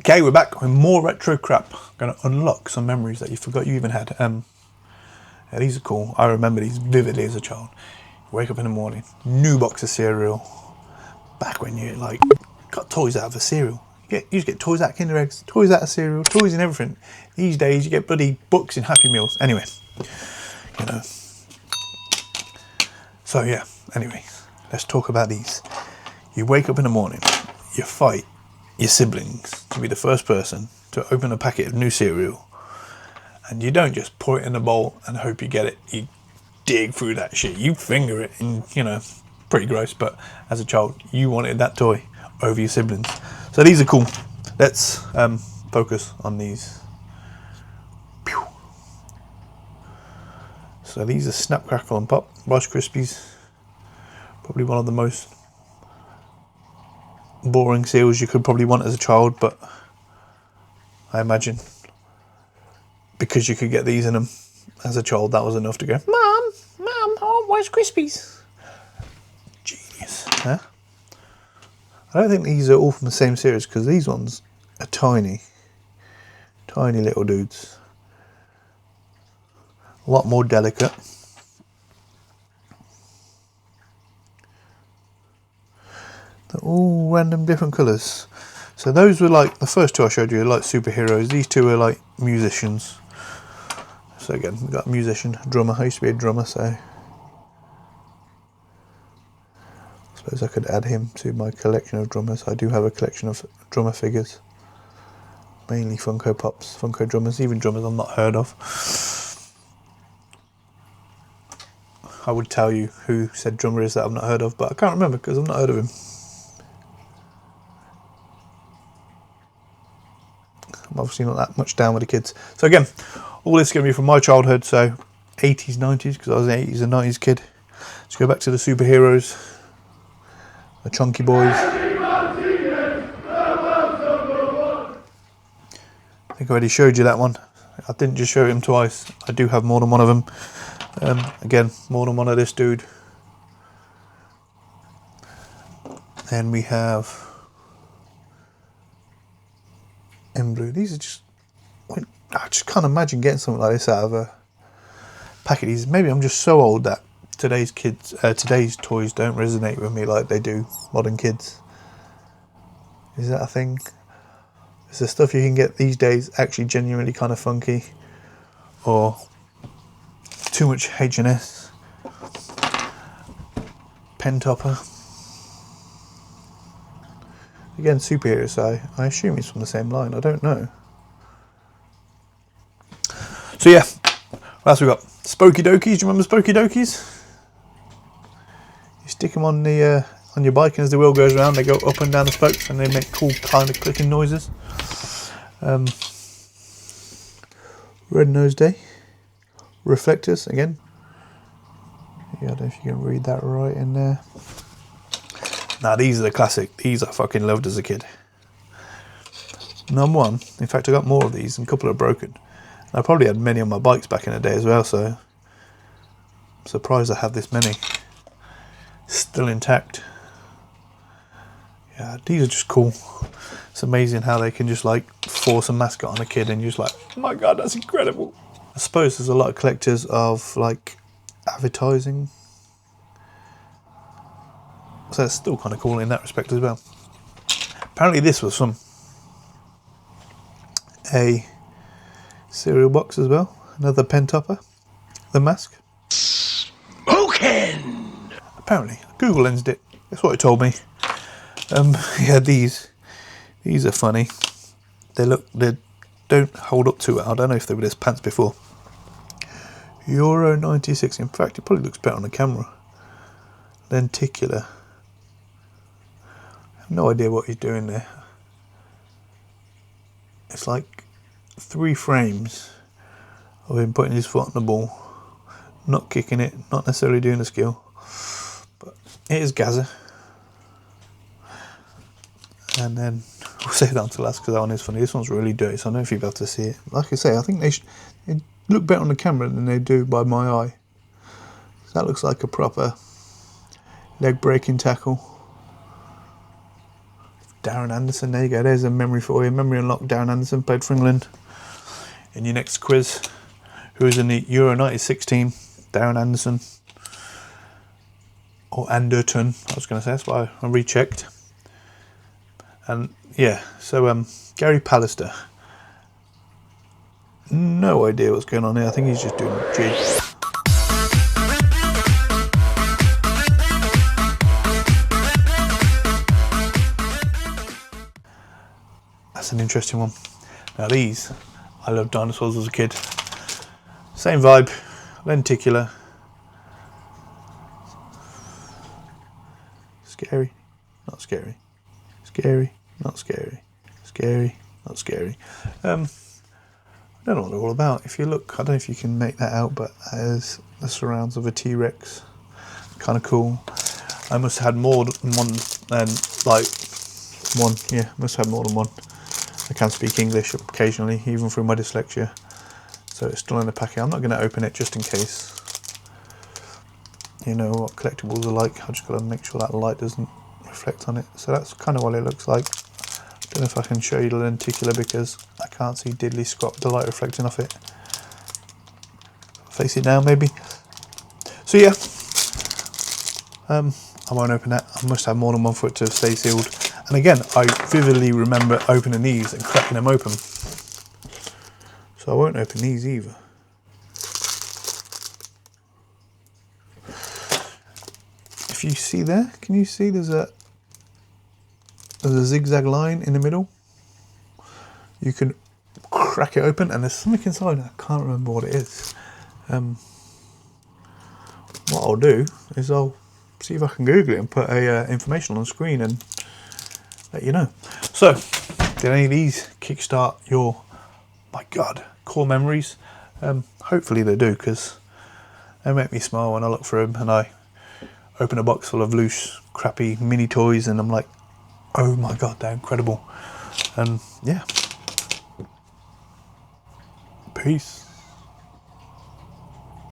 Okay, we're back with more retro crap. Going to unlock some memories that you forgot you even had. Yeah, these are cool. I remember these vividly as a child. You wake up in the morning, new box of cereal. Back when you like got toys out of a cereal. You used to get toys out of Kinder Eggs, toys out of cereal, toys and everything. These days you get bloody books in Happy Meals. Anyway, you know. So yeah, anyway, let's talk about these. You wake up in the morning, you fight your siblings to be the first person to open a packet of new cereal, and you don't just pour it in a bowl and hope you get it. You dig through that shit, you finger it, and you know, pretty gross, but as a child you wanted that toy over your siblings. So these are cool. Let's focus on these. Pew. So these are Snap, Crackle and Pop Rice Krispies. Probably one of the most boring cereals you could probably want as a child, but I imagine because you could get these in them as a child, that was enough to go, Mum, I want Rice Krispies. Genius, huh? I don't think these are all from the same series, because these ones are tiny little dudes, a lot more delicate. They're all random different colours. So those were like, the first two I showed you are like superheroes. These two are like musicians. So again, we've got a musician, a drummer. I used to be a drummer, so I suppose I could add him to my collection of drummers. I do have a collection of drummer figures. Mainly Funko Pops, Funko drummers, even drummers I've not heard of. I would tell you who said drummer is that I've not heard of, but I can't remember because I've not heard of him. I'm obviously not that much down with the kids. So again, all this is going to be from my childhood, so 80s, 90s, because I was an 80s and 90s kid. Let's go back to the superheroes, the chunky boys. I think I already showed you that one. I didn't just show him twice. I do have more than one of them. Again, more than one of this dude. Then we have in blue. These are just, I just can't imagine getting something like this out of a packet of these. Maybe I'm just so old that today's kids, today's toys don't resonate with me like they do modern kids. Is that a thing? Is the stuff you can get these days actually genuinely kind of funky, or too much H&S? Pen topper. Again, superhero, so I assume he's from the same line. I don't know. So yeah, what else we got? Spokie Dokies. Do you remember Spokie Dokies? You stick them on the on your bike, and as the wheel goes around, they go up and down the spokes, and they make cool kind of clicking noises. Red Nose Day. Reflectors again. Yeah, I don't know if you can read that right in there. Now these are the classic. These I fucking loved as a kid. Number one. In fact, I got more of these, and a couple are broken. I probably had many on my bikes back in the day as well, so I'm surprised I have this many still intact. Yeah, these are just cool. It's amazing how they can just like force a mascot on a kid, and you're just like, oh my god, that's incredible. I suppose there's a lot of collectors of like advertising, so it's still kind of cool in that respect as well. Apparently this was from a cereal box as well. Another pen topper. The mask. Smoking! Apparently. Google lensed it. That's what it told me. Yeah, these are funny. They don't hold up too well. I don't know if they were this pants before. Euro 96. In fact, it probably looks better on the camera. Lenticular. I have no idea what he's doing there. It's like 3 frames of him putting his foot on the ball, not kicking it, not necessarily doing the skill, but it is Gaza. And then we'll save that until last because that one is funny. This one's really dirty, so I don't know if you'll be able to see it. Like I say, I think they look better on the camera than they do by my eye. So that looks like a proper leg breaking tackle. Darren Anderson. There you go. There's a memory for you. Memory unlocked. Darren Anderson played for England. In your next quiz, who is in the Euro 96 team? Darren Anderson. Or Anderton, I was going to say. That's why I rechecked. And yeah, so Gary Pallister. No idea what's going on here. I think he's just doing a jig. That's an interesting one. Now these, I loved Dinosaurs as a kid. Same vibe, Lenticular. Scary, not scary. Scary, not scary. Scary, not scary. I don't know what they're all about. If you look, I don't know if you can make that out, but that is the surrounds of a T-Rex. Kind of cool. I must have had more than one, must have more than one. I can speak English occasionally, even through my dyslexia. So it's still in the packet. I'm not going to open it just in case. You know what collectibles are like. I just got to make sure that light doesn't reflect on it. So that's kind of what it looks like. Don't know if I can show you the lenticular because I can't see diddly squat with the light reflecting off it. Face it down maybe. So yeah, I won't open that. I must have more than one for it to stay sealed. And again, I vividly remember opening these and cracking them open. So I won't open these either. If you see there, can you see there's a zigzag line in the middle? You can crack it open and there's something inside. I can't remember what it is. What I'll do is I'll see if I can Google it and put information on the screen and let you know. So, did any of these kickstart your, my God, core memories? Hopefully they do, because they make me smile when I look through them and I open a box full of loose, crappy mini toys and I'm like, oh my God, they're incredible. And yeah. Peace.